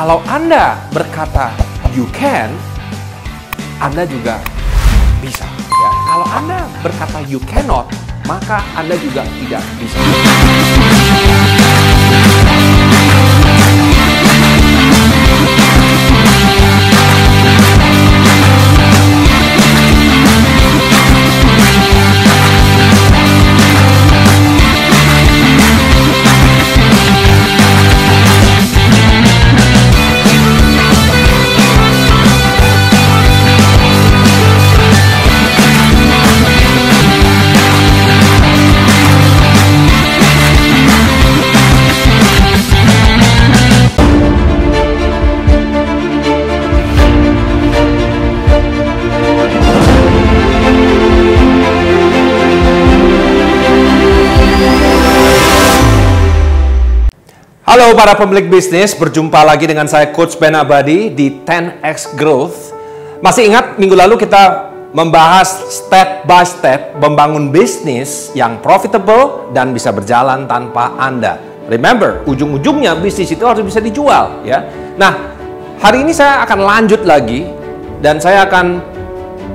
kalau Anda berkata you can, Anda juga bisa. Ya. Kalau Anda berkata you cannot, maka Anda juga tidak bisa. Halo para pemilik bisnis, berjumpa lagi dengan saya Coach Ben Abadi di 10X Growth. Masih ingat minggu lalu kita membahas step by step membangun bisnis yang profitable dan bisa berjalan tanpa Anda. Remember, ujung-ujungnya bisnis itu harus bisa dijual, ya. Nah, hari ini saya akan lanjut lagi dan saya akan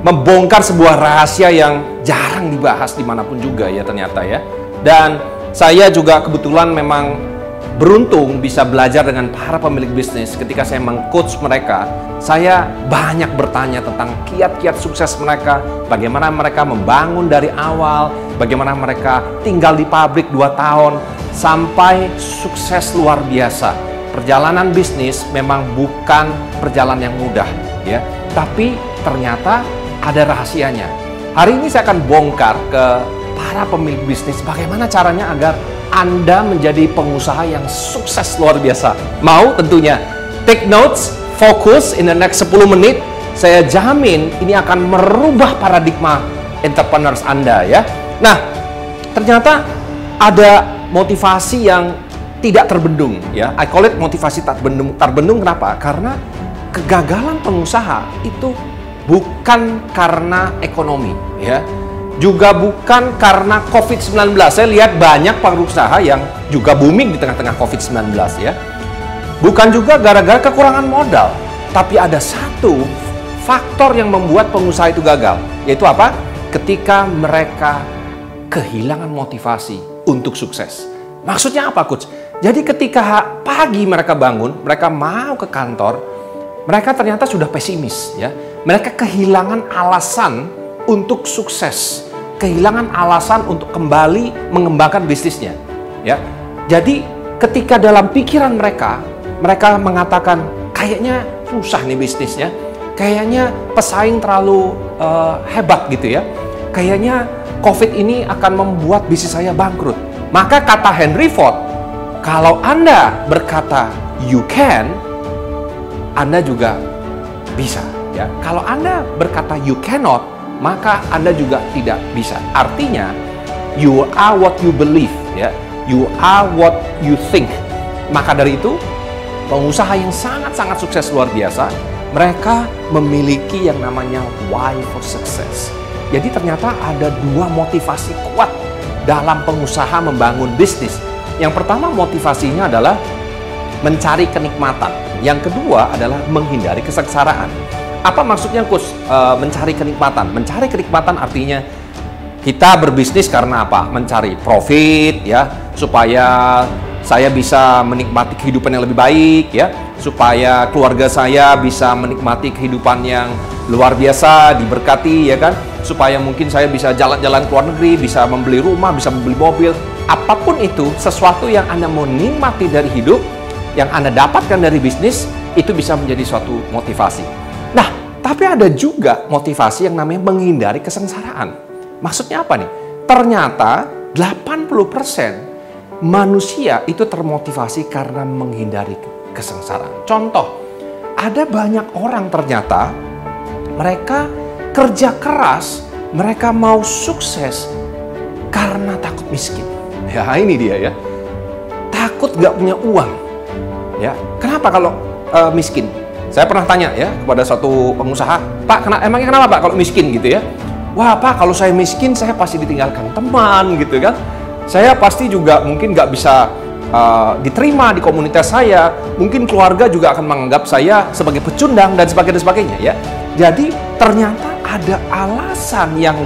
membongkar sebuah rahasia yang jarang dibahas dimanapun juga ya ternyata ya. Dan saya juga kebetulan memang beruntung bisa belajar dengan para pemilik bisnis. Ketika saya meng-coach mereka, saya banyak bertanya tentang kiat-kiat sukses mereka, bagaimana mereka membangun dari awal, bagaimana mereka tinggal di pabrik 2 tahun, sampai sukses luar biasa. Perjalanan bisnis memang bukan perjalanan yang mudah, ya. Tapi ternyata ada rahasianya. Hari ini saya akan bongkar ke para pemilik bisnis bagaimana caranya agar Anda menjadi pengusaha yang sukses luar biasa. Mau tentunya. Take notes, fokus in the next 10 menit. Saya jamin ini akan merubah paradigma entrepreneurs Anda ya. Nah, ternyata ada motivasi yang tidak terbendung ya. I call it motivasi tak terbendung. Terbendung kenapa? Karena kegagalan pengusaha itu bukan karena ekonomi ya. Juga bukan karena COVID-19. Saya lihat banyak pengusaha yang juga booming di tengah-tengah COVID-19 ya. Bukan juga gara-gara kekurangan modal. Tapi ada satu faktor yang membuat pengusaha itu gagal. Yaitu apa? Ketika mereka kehilangan motivasi untuk sukses. Maksudnya apa, Coach? Jadi ketika pagi mereka bangun, mereka mau ke kantor, mereka ternyata sudah pesimis ya. Mereka kehilangan alasan untuk sukses, kehilangan alasan untuk kembali mengembangkan bisnisnya, ya. Jadi ketika dalam pikiran mereka mengatakan kayaknya susah nih bisnisnya, kayaknya pesaing terlalu hebat gitu ya, kayaknya COVID ini akan membuat bisnis saya bangkrut. Maka kata Henry Ford, kalau Anda berkata you can, Anda juga bisa, ya. Kalau Anda berkata you cannot, maka Anda juga tidak bisa. Artinya, you are what you believe, ya. You are what you think. Maka dari itu, pengusaha yang sangat-sangat sukses luar biasa, mereka memiliki yang namanya why for success. Jadi ternyata ada 2 motivasi kuat dalam pengusaha membangun bisnis. Yang pertama motivasinya adalah mencari kenikmatan. Yang kedua adalah menghindari kesengsaraan. Apa maksudnya, Coach, mencari kenikmatan? Mencari kenikmatan artinya kita berbisnis karena apa? Mencari profit, ya, supaya saya bisa menikmati kehidupan yang lebih baik, ya, supaya keluarga saya bisa menikmati kehidupan yang luar biasa, diberkati, ya kan? Supaya mungkin saya bisa jalan-jalan ke luar negeri, bisa membeli rumah, bisa membeli mobil. Apapun itu, sesuatu yang Anda mau nikmati dari hidup, yang Anda dapatkan dari bisnis, itu bisa menjadi suatu motivasi. Nah, tapi ada juga motivasi yang namanya menghindari kesengsaraan. Maksudnya apa nih? Ternyata 80% manusia itu termotivasi karena menghindari kesengsaraan. Contoh, ada banyak orang ternyata mereka kerja keras, mereka mau sukses karena takut miskin. Ya, ini dia ya. Takut nggak punya uang. Ya, kenapa kalau miskin? Saya pernah tanya ya kepada suatu pengusaha, Pak, emangnya kenapa Pak kalau miskin gitu ya? Wah Pak, kalau saya miskin saya pasti ditinggalkan teman gitu kan. Saya pasti juga mungkin nggak bisa diterima di komunitas saya, mungkin keluarga juga akan menganggap saya sebagai pecundang dan sebagainya ya. Jadi ternyata ada alasan yang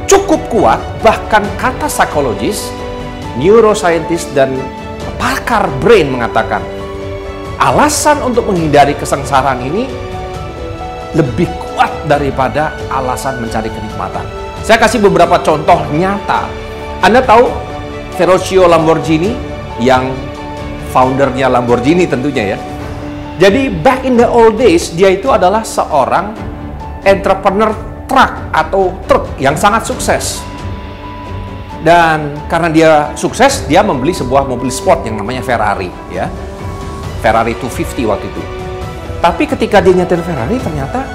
cukup kuat, bahkan kata psikologis, neuroscientist dan pakar brain mengatakan alasan untuk menghindari kesengsaraan ini lebih kuat daripada alasan mencari kenikmatan. Saya kasih beberapa contoh nyata. Anda tahu Ferruccio Lamborghini yang foundernya Lamborghini tentunya ya. Jadi back in the old days dia itu adalah seorang entrepreneur truk atau truk yang sangat sukses. Dan karena dia sukses, dia membeli sebuah mobil sport yang namanya Ferrari ya. Ferrari 250 waktu itu. Tapi ketika dia nyetir Ferrari ternyata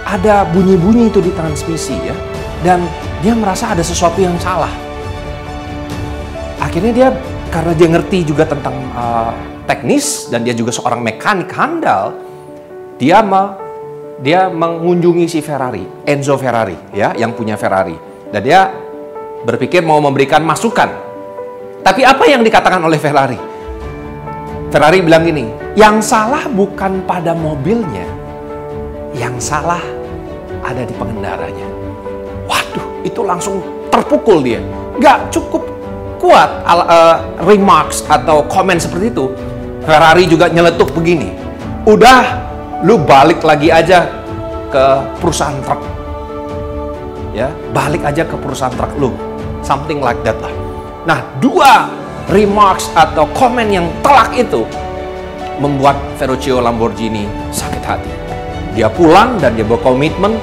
ada bunyi-bunyi itu di transmisi ya. Dan dia merasa ada sesuatu yang salah. Akhirnya dia, karena dia ngerti juga tentang teknis dan dia juga seorang mekanik handal, dia mengunjungi si Ferrari, Enzo Ferrari ya, yang punya Ferrari. Dan dia berpikir mau memberikan masukan. Tapi apa yang dikatakan oleh Ferrari? Ferrari bilang gini, yang salah bukan pada mobilnya, yang salah ada di pengendaranya. Waduh, itu langsung terpukul dia. Gak cukup kuat remarks atau komen seperti itu. Ferrari juga nyeletuk begini, udah lu balik lagi aja ke perusahaan truk ya, balik aja ke perusahaan truk lu, something like that lah. Nah, dua remarks atau komen yang telak itu membuat Ferruccio Lamborghini sakit hati. Dia pulang dan dia berkomitmen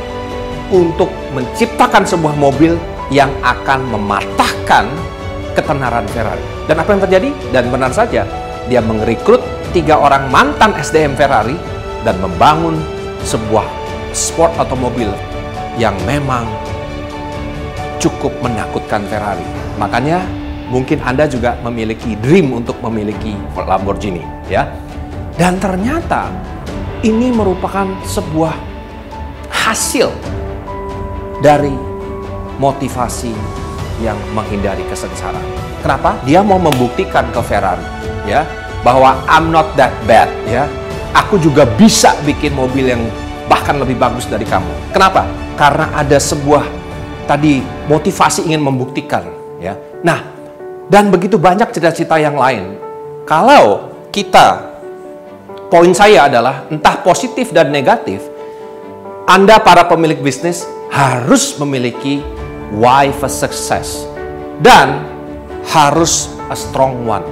untuk menciptakan sebuah mobil yang akan mematahkan ketenaran Ferrari. Dan apa yang terjadi? Dan benar saja, dia merekrut 3 orang mantan SDM Ferrari dan membangun sebuah sport otomobil yang memang cukup menakutkan Ferrari. Makanya mungkin Anda juga memiliki dream untuk memiliki Lamborghini ya. Dan ternyata ini merupakan sebuah hasil dari motivasi yang menghindari kesengsaraan. Kenapa? Dia mau membuktikan ke Ferrari ya, bahwa I'm not that bad ya. Aku juga bisa bikin mobil yang bahkan lebih bagus dari kamu. Kenapa? Karena ada sebuah tadi motivasi ingin membuktikan ya. Nah, dan begitu banyak cita-cita yang lain. Kalau kita, poin saya adalah entah positif dan negatif, Anda para pemilik bisnis harus memiliki why for success dan harus a strong one.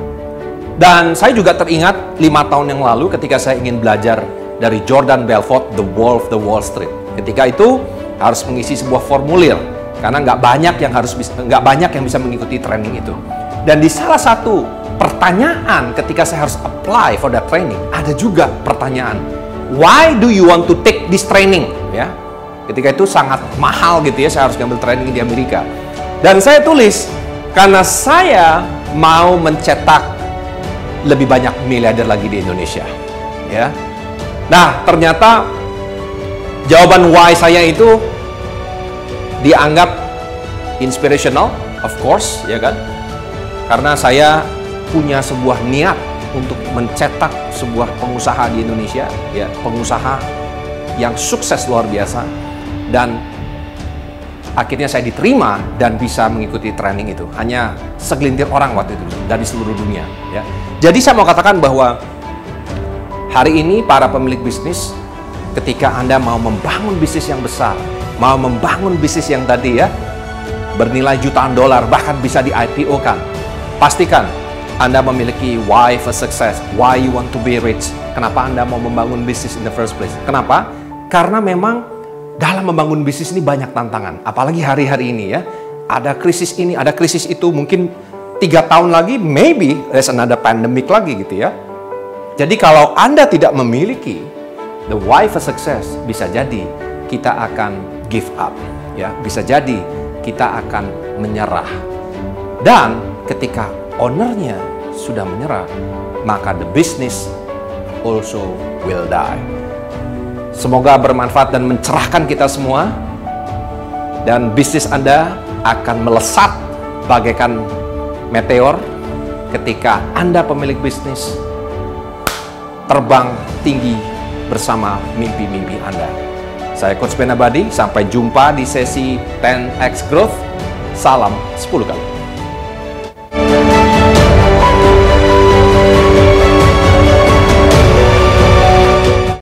Dan saya juga teringat 5 tahun yang lalu ketika saya ingin belajar dari Jordan Belfort, The Wolf of the Wall Street. Ketika itu harus mengisi sebuah formulir karena nggak banyak yang bisa mengikuti training itu. Dan di salah satu pertanyaan ketika saya harus apply for that training, ada juga pertanyaan, why do you want to take this training? Ya, ketika itu sangat mahal gitu ya, saya harus ngambil training di Amerika. Dan saya tulis, karena saya mau mencetak lebih banyak miliarder lagi di Indonesia. Ya, nah ternyata jawaban why saya itu dianggap inspirational, of course, ya kan? Karena saya punya sebuah niat untuk mencetak sebuah pengusaha di Indonesia, ya, pengusaha yang sukses luar biasa, dan akhirnya saya diterima dan bisa mengikuti training itu. Hanya segelintir orang waktu itu dari seluruh dunia, ya. Jadi saya mau katakan bahwa hari ini para pemilik bisnis, ketika Anda mau membangun bisnis yang besar, mau membangun bisnis yang tadi ya bernilai jutaan dolar, bahkan bisa di IPO kan, pastikan Anda memiliki why for success, why you want to be rich. Kenapa Anda mau membangun bisnis in the first place? Kenapa? Karena memang dalam membangun bisnis ini banyak tantangan. Apalagi hari-hari ini ya, ada krisis ini, ada krisis itu, mungkin 3 tahun lagi, maybe there's another pandemic lagi gitu ya. Jadi kalau Anda tidak memiliki the why for success, bisa jadi kita akan give up, ya. Bisa jadi kita akan menyerah. Dan ketika ownernya sudah menyerah, maka the business also will die. Semoga bermanfaat dan mencerahkan kita semua, dan bisnis Anda akan melesat bagaikan meteor ketika Anda pemilik bisnis terbang tinggi bersama mimpi-mimpi Anda. Saya Coach Ben Abadi, sampai jumpa di sesi 10x Growth. Salam 10 kali.